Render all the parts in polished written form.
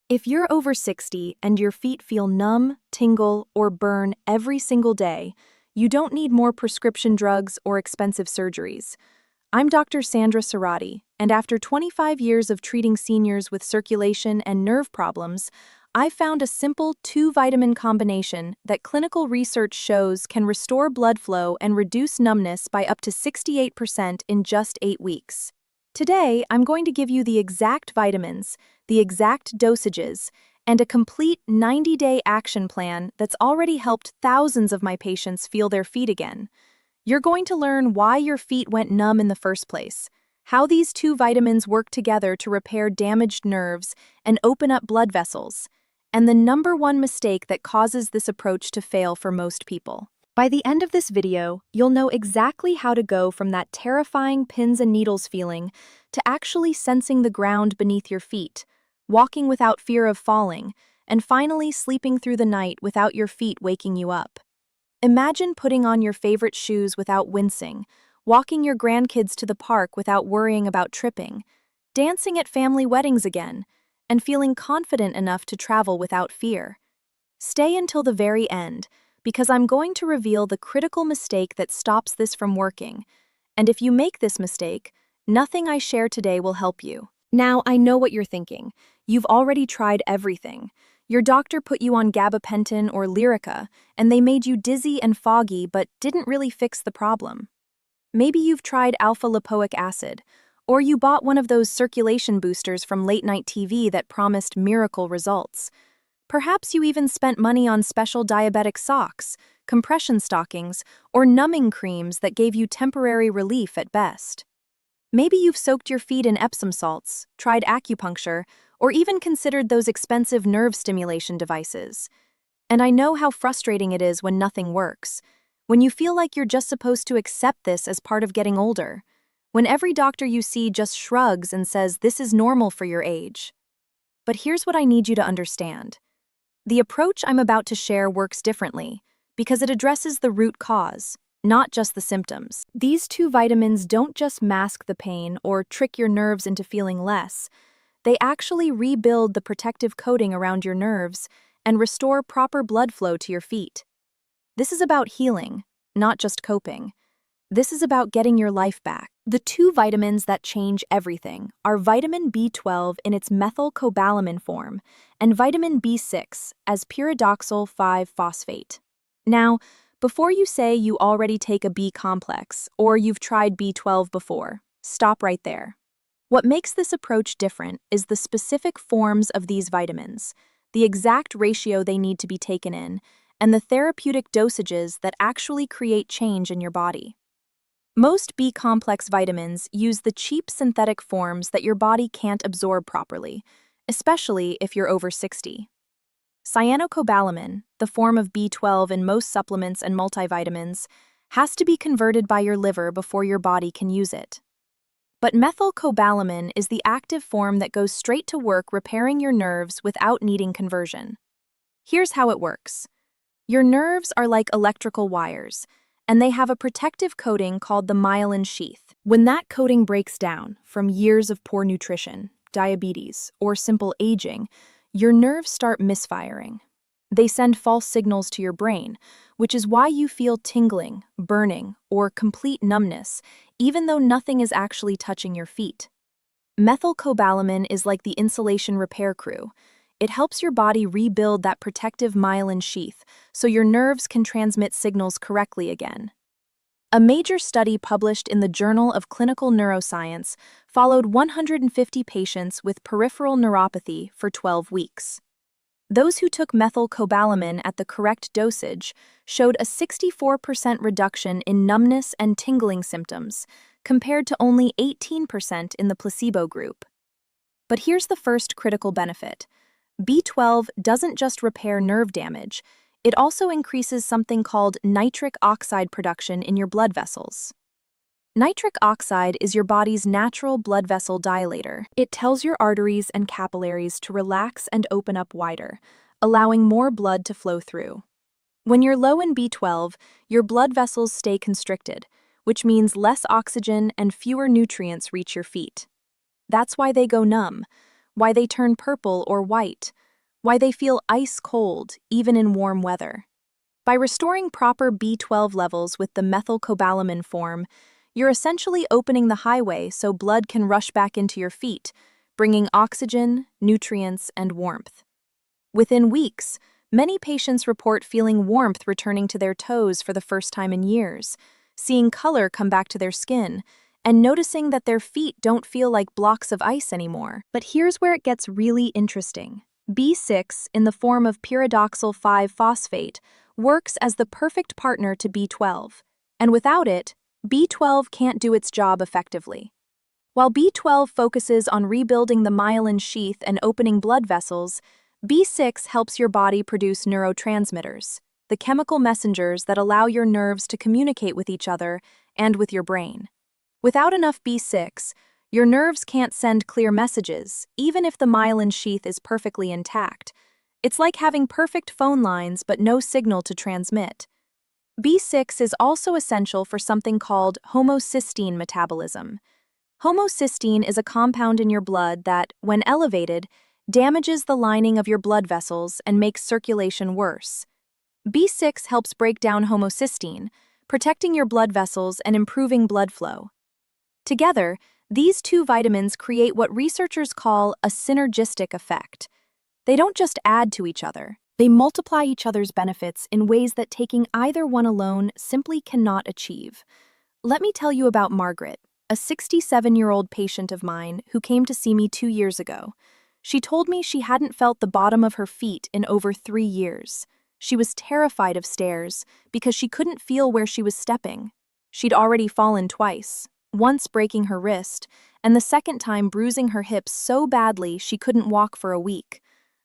If you're over 60 and your feet feel numb, tingle, or burn every single day, you don't need more prescription drugs or expensive surgeries. I'm Dr. Sandra Serrati, and after 25 years of treating seniors with circulation and nerve problems, I found a simple 2-vitamin combination that clinical research shows can restore blood flow and reduce numbness by up to 68% in just 8 weeks. Today, I'm going to give you the exact vitamins, the exact dosages, and a complete 90-day action plan that's already helped thousands of my patients feel their feet again. You're going to learn why your feet went numb in the first place, how these 2 vitamins work together to repair damaged nerves and open up blood vessels, and the #1 mistake that causes this approach to fail for most people. By the end of this video, you'll know exactly how to go from that terrifying pins and needles feeling to actually sensing the ground beneath your feet, walking without fear of falling, and finally sleeping through the night without your feet waking you up. Imagine putting on your favorite shoes without wincing, walking your grandkids to the park without worrying about tripping, dancing at family weddings again, and feeling confident enough to travel without fear. Stay until the very end, because I'm going to reveal the critical mistake that stops this from working. And if you make this mistake, nothing I share today will help you. Now, I know what you're thinking. You've already tried everything. Your doctor put you on gabapentin or Lyrica, and they made you dizzy and foggy but didn't really fix the problem. Maybe you've tried alpha-lipoic acid, or you bought one of those circulation boosters from late-night TV that promised miracle results. Perhaps you even spent money on special diabetic socks, compression stockings, or numbing creams that gave you temporary relief at best. Maybe you've soaked your feet in Epsom salts, tried acupuncture, or even considered those expensive nerve stimulation devices. And I know how frustrating it is when nothing works, when you feel like you're just supposed to accept this as part of getting older, when every doctor you see just shrugs and says this is normal for your age. But here's what I need you to understand. The approach I'm about to share works differently because it addresses the root cause, not just the symptoms. These 2 vitamins don't just mask the pain or trick your nerves into feeling less. They actually rebuild the protective coating around your nerves and restore proper blood flow to your feet. This is about healing, not just coping. This is about getting your life back. The 2 vitamins that change everything are vitamin B12 in its methylcobalamin form and vitamin B6 as pyridoxal 5-phosphate. Now, before you say you already take a B complex or you've tried B12 before, stop right there. What makes this approach different is the specific forms of these vitamins, the exact ratio they need to be taken in, and the therapeutic dosages that actually create change in your body. Most B-complex vitamins use the cheap synthetic forms that your body can't absorb properly, especially if you're over 60. Cyanocobalamin, the form of B12 in most supplements and multivitamins, has to be converted by your liver before your body can use it. But methylcobalamin is the active form that goes straight to work repairing your nerves without needing conversion. Here's how it works. Your nerves are like electrical wires, and they have a protective coating called the myelin sheath. When that coating breaks down from years of poor nutrition, diabetes, or simple aging, your nerves start misfiring. They send false signals to your brain, which is why you feel tingling, burning, or complete numbness, even though nothing is actually touching your feet. Methylcobalamin is like the insulation repair crew. It helps your body rebuild that protective myelin sheath so your nerves can transmit signals correctly again. A major study published in the Journal of Clinical Neuroscience followed 150 patients with peripheral neuropathy for 12 weeks. Those who took methylcobalamin at the correct dosage showed a 64% reduction in numbness and tingling symptoms, compared to only 18% in the placebo group. But here's the first critical benefit. B12 doesn't just repair nerve damage, it also increases something called nitric oxide production in your blood vessels. Nitric oxide is your body's natural blood vessel dilator. It tells your arteries and capillaries to relax and open up wider, allowing more blood to flow through. When you're low in B12, your blood vessels stay constricted, which means less oxygen and fewer nutrients reach your feet. That's why they go numb. why they turn purple or white, why they feel ice cold even in warm weather. By restoring proper B12 levels with the methylcobalamin form, you're essentially opening the highway so blood can rush back into your feet, bringing oxygen, nutrients, and warmth. Within weeks, many patients report feeling warmth returning to their toes for the first time in years, seeing color come back to their skin, and noticing that their feet don't feel like blocks of ice anymore. But here's where it gets really interesting. B6, in the form of pyridoxal 5-phosphate, works as the perfect partner to B12, and without it, B12 can't do its job effectively. While B12 focuses on rebuilding the myelin sheath and opening blood vessels, B6 helps your body produce neurotransmitters, the chemical messengers that allow your nerves to communicate with each other and with your brain. Without enough B6, your nerves can't send clear messages, even if the myelin sheath is perfectly intact. It's like having perfect phone lines but no signal to transmit. B6 is also essential for something called homocysteine metabolism. Homocysteine is a compound in your blood that, when elevated, damages the lining of your blood vessels and makes circulation worse. B6 helps break down homocysteine, protecting your blood vessels and improving blood flow. Together, these two vitamins create what researchers call a synergistic effect. They don't just add to each other, they multiply each other's benefits in ways that taking either one alone simply cannot achieve. Let me tell you about Margaret, a 67-year-old patient of mine who came to see me 2 years ago. She told me she hadn't felt the bottom of her feet in over 3 years. She was terrified of stairs because she couldn't feel where she was stepping. She'd already fallen twice, once breaking her wrist, and the second time bruising her hips so badly she couldn't walk for a week.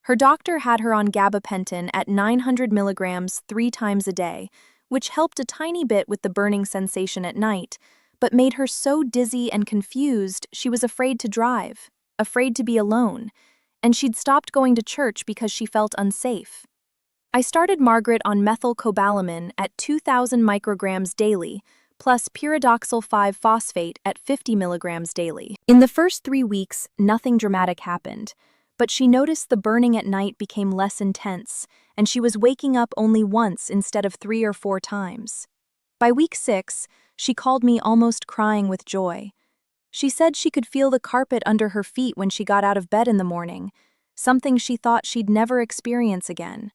Her doctor had her on gabapentin at 900 milligrams 3 times a day, which helped a tiny bit with the burning sensation at night, but made her so dizzy and confused she was afraid to drive, afraid to be alone, and she'd stopped going to church because she felt unsafe. I started Margaret on methylcobalamin at 2,000 micrograms daily, plus pyridoxal 5-phosphate at 50 milligrams daily. In the first 3 weeks, nothing dramatic happened, but she noticed the burning at night became less intense, and she was waking up only once instead of 3 or 4 times. By week 6, she called me almost crying with joy. She said she could feel the carpet under her feet when she got out of bed in the morning, something she thought she'd never experience again.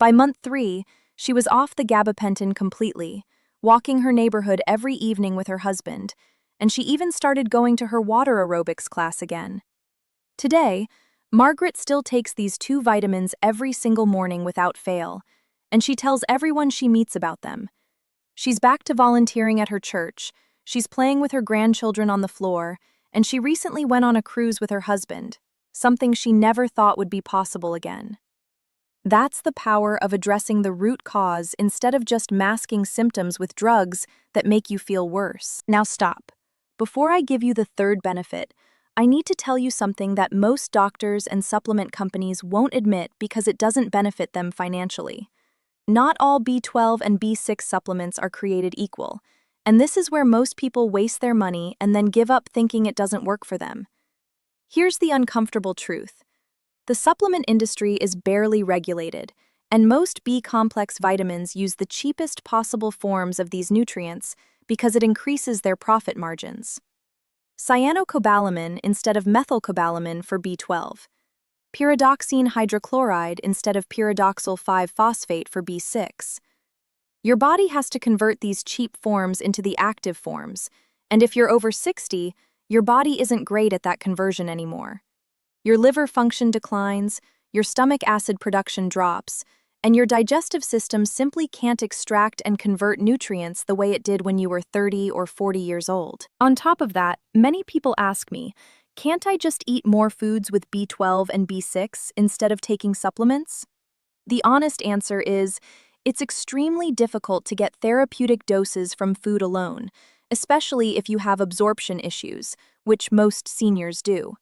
By month 3, she was off the gabapentin completely, walking her neighborhood every evening with her husband, and she even started going to her water aerobics class again. Today, Margaret still takes these 2 vitamins every single morning without fail, and she tells everyone she meets about them. She's back to volunteering at her church, she's playing with her grandchildren on the floor, and she recently went on a cruise with her husband, something she never thought would be possible again. That's the power of addressing the root cause instead of just masking symptoms with drugs that make you feel worse. Now stop. Before I give you the third benefit, I need to tell you something that most doctors and supplement companies won't admit because it doesn't benefit them financially. Not all B12 and B6 supplements are created equal, and this is where most people waste their money and then give up thinking it doesn't work for them. Here's the uncomfortable truth. The supplement industry is barely regulated, and most B-complex vitamins use the cheapest possible forms of these nutrients because it increases their profit margins. Cyanocobalamin instead of methylcobalamin for B12. Pyridoxine hydrochloride instead of pyridoxal 5-phosphate for B6. Your body has to convert these cheap forms into the active forms, and if you're over 60, your body isn't great at that conversion anymore. Your liver function declines, your stomach acid production drops, and your digestive system simply can't extract and convert nutrients the way it did when you were 30 or 40 years old. On top of that, many people ask me, can't I just eat more foods with B12 and B6 instead of taking supplements? The honest answer is, it's extremely difficult to get therapeutic doses from food alone, especially if you have absorption issues, which most seniors do.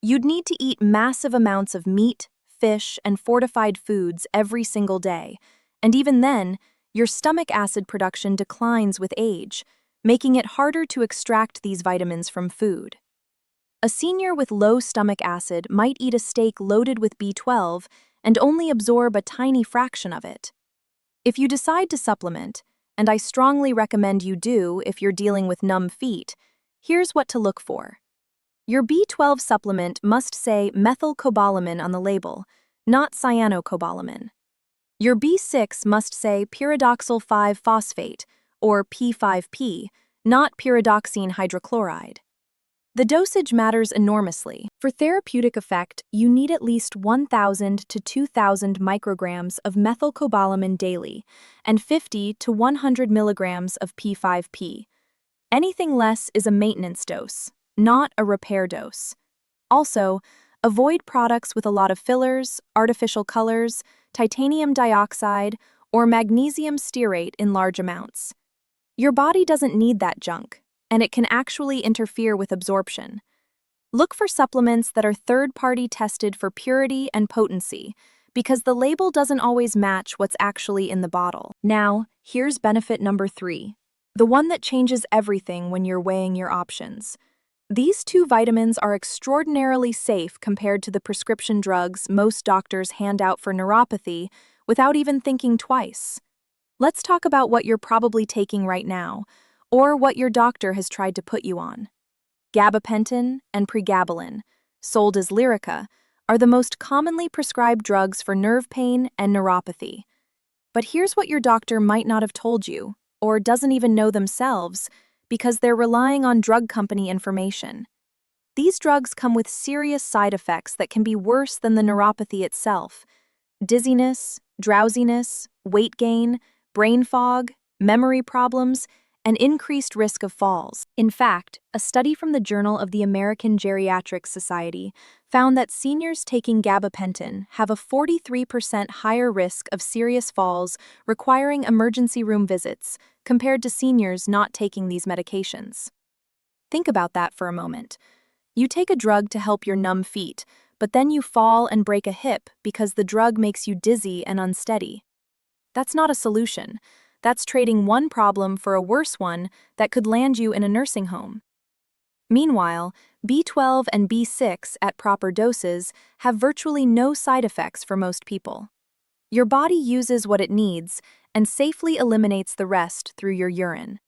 You'd need to eat massive amounts of meat, fish, and fortified foods every single day, and even then, your stomach acid production declines with age, making it harder to extract these vitamins from food. A senior with low stomach acid might eat a steak loaded with B12 and only absorb a tiny fraction of it. If you decide to supplement, and I strongly recommend you do if you're dealing with numb feet, here's what to look for. Your B12 supplement must say methylcobalamin on the label, not cyanocobalamin. Your B6 must say pyridoxal 5-phosphate, or P5P, not pyridoxine hydrochloride. The dosage matters enormously. For therapeutic effect, you need at least 1,000 to 2,000 micrograms of methylcobalamin daily and 50 to 100 milligrams of P5P. Anything less is a maintenance dose, not a repair dose. Also, avoid products with a lot of fillers, artificial colors, titanium dioxide, or magnesium stearate in large amounts. Your body doesn't need that junk, and it can actually interfere with absorption. Look for supplements that are third-party tested for purity and potency, because the label doesn't always match what's actually in the bottle. Now, here's benefit number 3, the one that changes everything when you're weighing your options. These 2 vitamins are extraordinarily safe compared to the prescription drugs most doctors hand out for neuropathy without even thinking twice. Let's talk about what you're probably taking right now, or what your doctor has tried to put you on. Gabapentin and pregabalin, sold as Lyrica, are the most commonly prescribed drugs for nerve pain and neuropathy. But here's what your doctor might not have told you, or doesn't even know themselves, because they're relying on drug company information. These drugs come with serious side effects that can be worse than the neuropathy itself: dizziness, drowsiness, weight gain, brain fog, memory problems, and increased risk of falls. In fact, a study from the Journal of the American Geriatric Society found that seniors taking gabapentin have a 43% higher risk of serious falls requiring emergency room visits compared to seniors not taking these medications. Think about that for a moment. You take a drug to help your numb feet, but then you fall and break a hip because the drug makes you dizzy and unsteady. That's not a solution. That's trading one problem for a worse one that could land you in a nursing home. Meanwhile, B12 and B6 at proper doses have virtually no side effects for most people. Your body uses what it needs and safely eliminates the rest through your urine.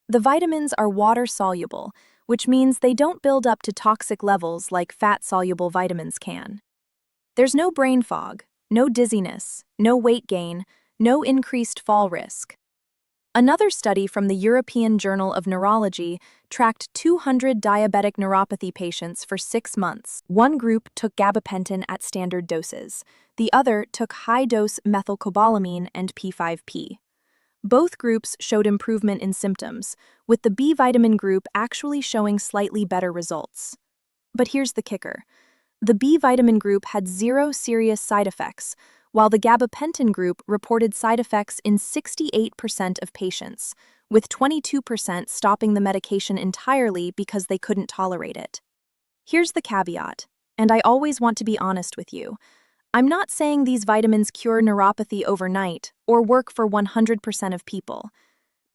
The vitamins are water-soluble, which means they don't build up to toxic levels like fat-soluble vitamins can. There's no brain fog, no dizziness, no weight gain, no increased fall risk. Another study from the European Journal of Neurology tracked 200 diabetic neuropathy patients for 6 months. One group took gabapentin at standard doses. The other took high-dose methylcobalamin and P5P. Both groups showed improvement in symptoms, with the B vitamin group actually showing slightly better results. But here's the kicker. The B vitamin group had 0 serious side effects, while the gabapentin group reported side effects in 68% of patients, with 22% stopping the medication entirely because they couldn't tolerate it. Here's the caveat, and I always want to be honest with you. I'm not saying these vitamins cure neuropathy overnight or work for 100% of people,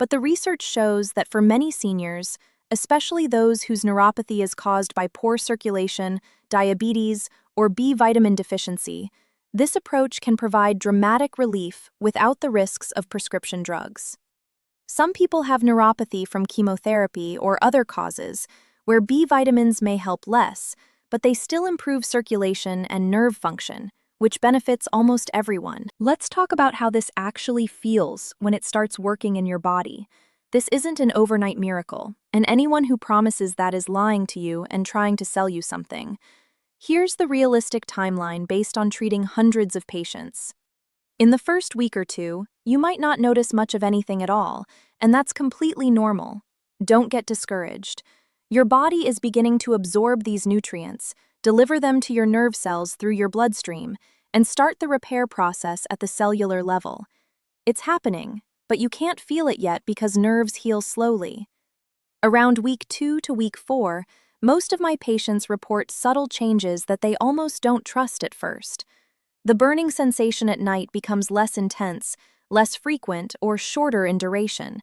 but the research shows that for many seniors, especially those whose neuropathy is caused by poor circulation, diabetes, or B vitamin deficiency, this approach can provide dramatic relief without the risks of prescription drugs. Some people have neuropathy from chemotherapy or other causes, where B vitamins may help less, but they still improve circulation and nerve function, which benefits almost everyone. Let's talk about how this actually feels when it starts working in your body. This isn't an overnight miracle, and anyone who promises that is lying to you and trying to sell you something. Here's the realistic timeline based on treating hundreds of patients. In the first week or 2, you might not notice much of anything at all, and that's completely normal. Don't get discouraged. Your body is beginning to absorb these nutrients, deliver them to your nerve cells through your bloodstream, and start the repair process at the cellular level. It's happening, but you can't feel it yet because nerves heal slowly. Around week 2 to week 4, most of my patients report subtle changes that they almost don't trust at first. The burning sensation at night becomes less intense, less frequent, or shorter in duration.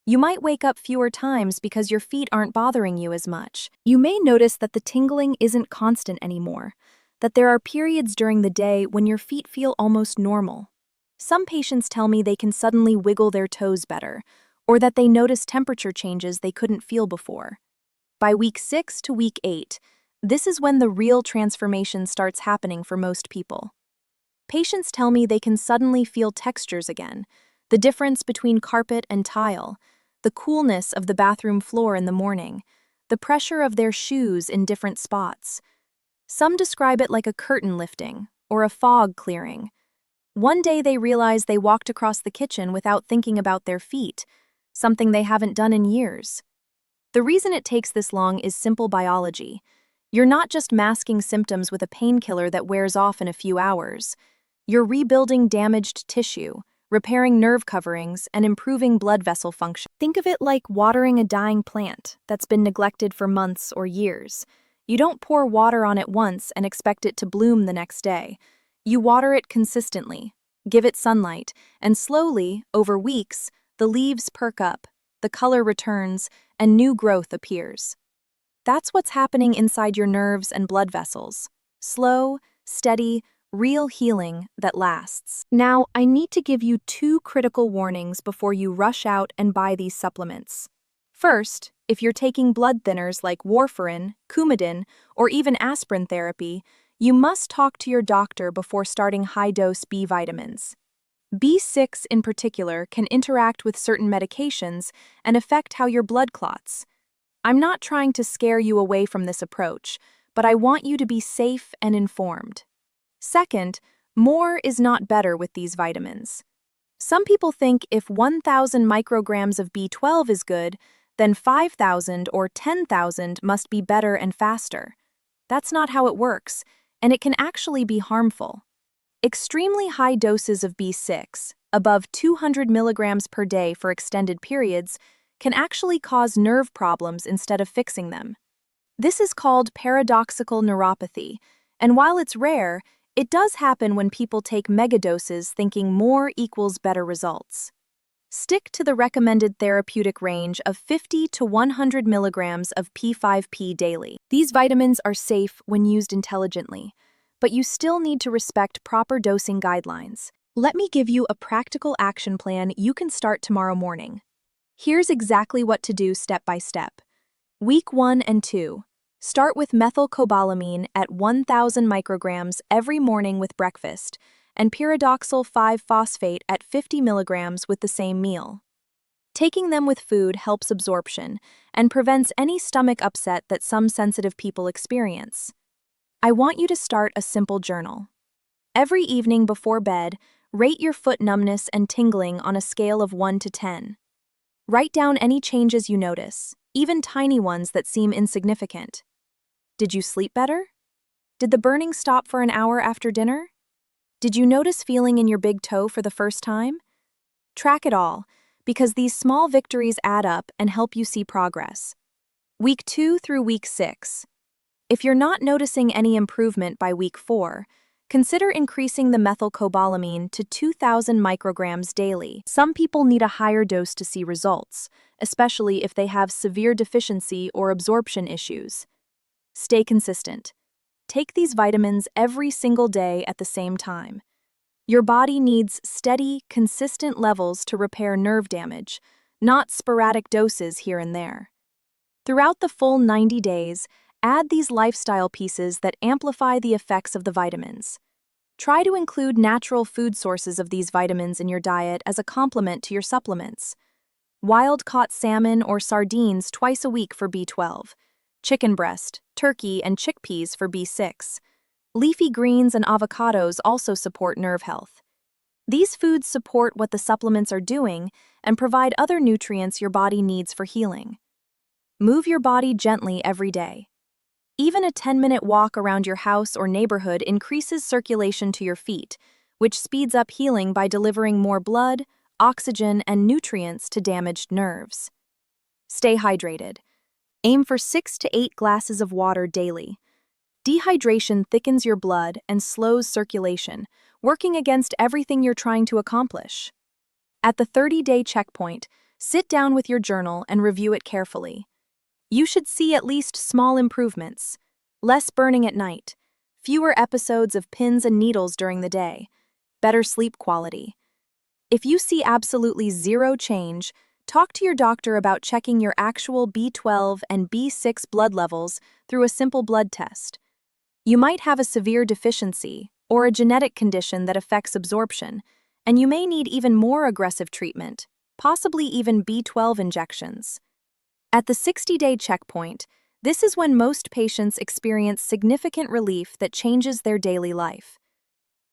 You might wake up fewer times because your feet aren't bothering you as much. You may notice that the tingling isn't constant anymore, that there are periods during the day when your feet feel almost normal. Some patients tell me they can suddenly wiggle their toes better, or that they notice temperature changes they couldn't feel before. By week 6 to week 8, this is when the real transformation starts happening for most people. Patients tell me they can suddenly feel textures again, the difference between carpet and tile, the coolness of the bathroom floor in the morning, the pressure of their shoes in different spots. Some describe it like a curtain lifting or a fog clearing. One day they realize they walked across the kitchen without thinking about their feet, something they haven't done in years. The reason it takes this long is simple biology. You're not just masking symptoms with a painkiller that wears off in a few hours. You're rebuilding damaged tissue, repairing nerve coverings, and improving blood vessel function. Think of it like watering a dying plant that's been neglected for months or years. You don't pour water on it once and expect it to bloom the next day. You water it consistently, give it sunlight, and slowly, over weeks, the leaves perk up, the color returns, and new growth appears. That's what's happening inside your nerves and blood vessels. Slow, steady, real healing that lasts. Now, I need to give you 2 critical warnings before you rush out and buy these supplements. First, if you're taking blood thinners like warfarin, Coumadin, or even aspirin therapy, you must talk to your doctor before starting high-dose B vitamins. B6 in particular can interact with certain medications and affect how your blood clots. I'm not trying to scare you away from this approach, but I want you to be safe and informed. Second, more is not better with these vitamins. Some people think if 1,000 micrograms of B12 is good, then 5,000 or 10,000 must be better and faster. That's not how it works, and it can actually be harmful. Extremely high doses of B6, above 200 milligrams per day for extended periods, can actually cause nerve problems instead of fixing them. This is called paradoxical neuropathy, and while it's rare, it does happen when people take megadoses thinking more equals better results. Stick to the recommended therapeutic range of 50 to 100 milligrams of P5P daily. These vitamins are safe when used intelligently, but you still need to respect proper dosing guidelines. Let me give you a practical action plan you can start tomorrow morning. Here's exactly what to do step by step. Week 1 and 2. Start with methylcobalamin at 1,000 micrograms every morning with breakfast, and pyridoxal 5-phosphate at 50 milligrams with the same meal. Taking them with food helps absorption and prevents any stomach upset that some sensitive people experience. I want you to start a simple journal. Every evening before bed, rate your foot numbness and tingling on a scale of 1 to 10. Write down any changes you notice, even tiny ones that seem insignificant. Did you sleep better? Did the burning stop for an hour after dinner? Did you notice feeling in your big toe for the first time? Track it all, because these small victories add up and help you see progress. Week 2 through week 6. If you're not noticing any improvement by week 4, consider increasing the methylcobalamin to 2,000 micrograms daily. Some people need a higher dose to see results, especially if they have severe deficiency or absorption issues. Stay consistent. Take these vitamins every single day at the same time. Your body needs steady, consistent levels to repair nerve damage, not sporadic doses here and there. Throughout the full 90 days, add these lifestyle pieces that amplify the effects of the vitamins. Try to include natural food sources of these vitamins in your diet as a complement to your supplements. Wild-caught salmon or sardines twice a week for B12. Chicken breast, turkey, and chickpeas for B6. Leafy greens and avocados also support nerve health. These foods support what the supplements are doing and provide other nutrients your body needs for healing. Move your body gently every day. Even a 10-minute walk around your house or neighborhood increases circulation to your feet, which speeds up healing by delivering more blood, oxygen, and nutrients to damaged nerves. Stay hydrated. Aim for 6 to 8 glasses of water daily. Dehydration thickens your blood and slows circulation, working against everything you're trying to accomplish. At the 30-day checkpoint, Sit down with your journal and review it carefully. You should see at least small improvements. Less burning at night, fewer episodes of pins and needles during the day, better sleep quality. If you see absolutely zero change, talk to your doctor about checking your actual B12 and B6 blood levels through a simple blood test. You might have a severe deficiency or a genetic condition that affects absorption, and you may need even more aggressive treatment, possibly even B12 injections. At the 60-day checkpoint, this is when most patients experience significant relief that changes their daily life.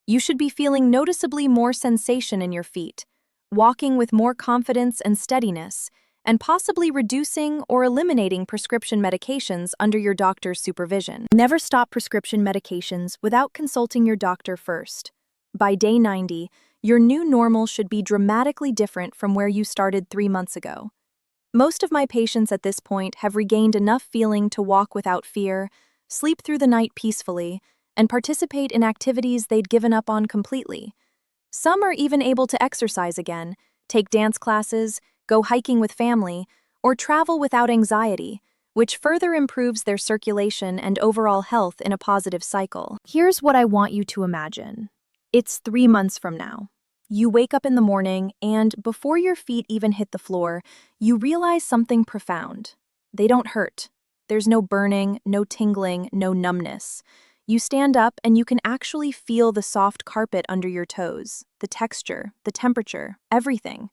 You should be feeling noticeably more sensation in your feet, walking with more confidence and steadiness, and possibly reducing or eliminating prescription medications under your doctor's supervision. Never stop prescription medications without consulting your doctor first. By day 90, your new normal should be dramatically different from where you started 3 months ago. Most of my patients at this point have regained enough feeling to walk without fear, sleep through the night peacefully, and participate in activities they'd given up on completely. Some are even able to exercise again, take dance classes, go hiking with family, or travel without anxiety, which further improves their circulation and overall health in a positive cycle. Here's what I want you to imagine. It's 3 months from now. You wake up in the morning, and before your feet even hit the floor, you realize something profound. They don't hurt. There's no burning, no tingling, no numbness. You stand up and you can actually feel the soft carpet under your toes, the texture, the temperature, everything.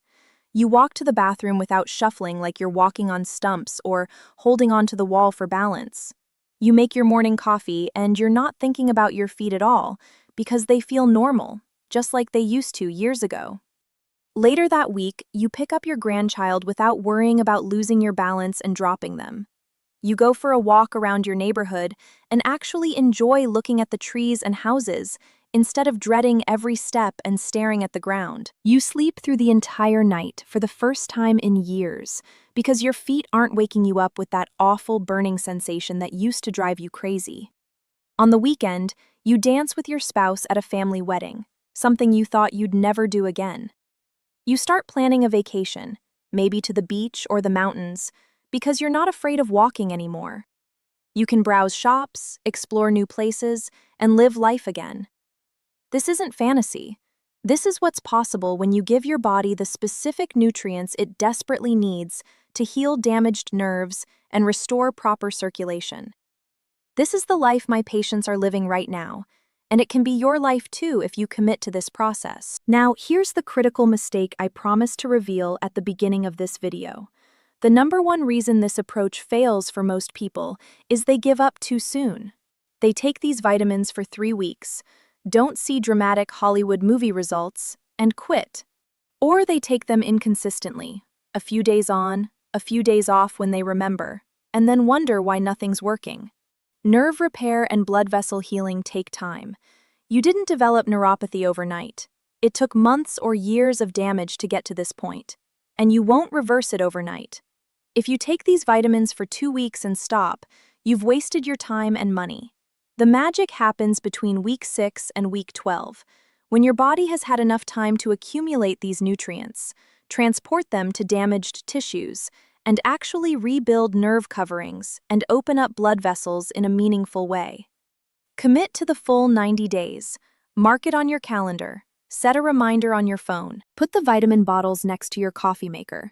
You walk to the bathroom without shuffling like you're walking on stumps or holding onto the wall for balance. You make your morning coffee and you're not thinking about your feet at all because they feel normal, just like they used to years ago. Later that week, you pick up your grandchild without worrying about losing your balance and dropping them. You go for a walk around your neighborhood and actually enjoy looking at the trees and houses instead of dreading every step and staring at the ground. You sleep through the entire night for the first time in years because your feet aren't waking you up with that awful burning sensation that used to drive you crazy. On the weekend, you dance with your spouse at a family wedding, something you thought you'd never do again. You start planning a vacation, maybe to the beach or the mountains, because you're not afraid of walking anymore. You can browse shops, explore new places, and live life again. This isn't fantasy. This is what's possible when you give your body the specific nutrients it desperately needs to heal damaged nerves and restore proper circulation. This is the life my patients are living right now, and it can be your life too if you commit to this process. Now, here's the critical mistake I promised to reveal at the beginning of this video. The number one reason this approach fails for most people is they give up too soon. They take these vitamins for 3 weeks, don't see dramatic Hollywood movie results, and quit. Or they take them inconsistently, a few days on, a few days off when they remember, and then wonder why nothing's working. Nerve repair and blood vessel healing take time. You didn't develop neuropathy overnight. It took months or years of damage to get to this point, and you won't reverse it overnight. If you take these vitamins for 2 weeks and stop, you've wasted your time and money. The magic happens between week 6 and week 12, when your body has had enough time to accumulate these nutrients, transport them to damaged tissues, and actually rebuild nerve coverings and open up blood vessels in a meaningful way. Commit to the full 90 days. Mark it on your calendar. Set a reminder on your phone. Put the vitamin bottles next to your coffee maker.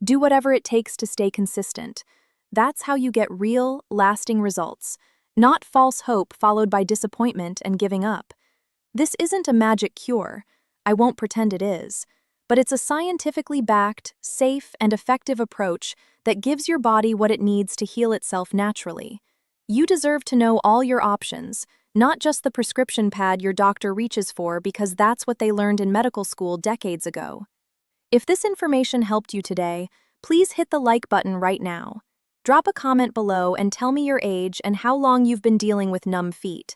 Do whatever it takes to stay consistent. That's how you get real, lasting results, not false hope followed by disappointment and giving up. This isn't a magic cure. I won't pretend it is. But it's a scientifically backed, safe, and effective approach that gives your body what it needs to heal itself naturally. You deserve to know all your options, not just the prescription pad your doctor reaches for because that's what they learned in medical school decades ago. If this information helped you today, please hit the like button right now. Drop a comment below and tell me your age and how long you've been dealing with numb feet.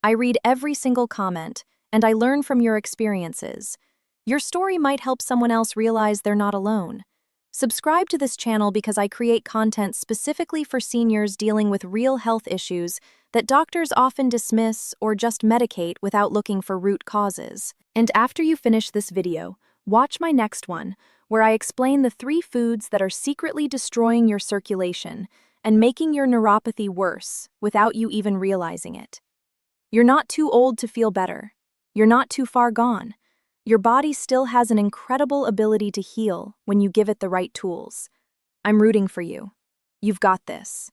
I read every single comment, and I learn from your experiences. Your story might help someone else realize they're not alone. Subscribe to this channel because I create content specifically for seniors dealing with real health issues that doctors often dismiss or just medicate without looking for root causes. And after you finish this video, Watch my next one, where I explain the 3 foods that are secretly destroying your circulation and making your neuropathy worse without you even realizing it. You're not too old to feel better. You're not too far gone. Your body still has an incredible ability to heal when you give it the right tools. I'm rooting for you. You've got this.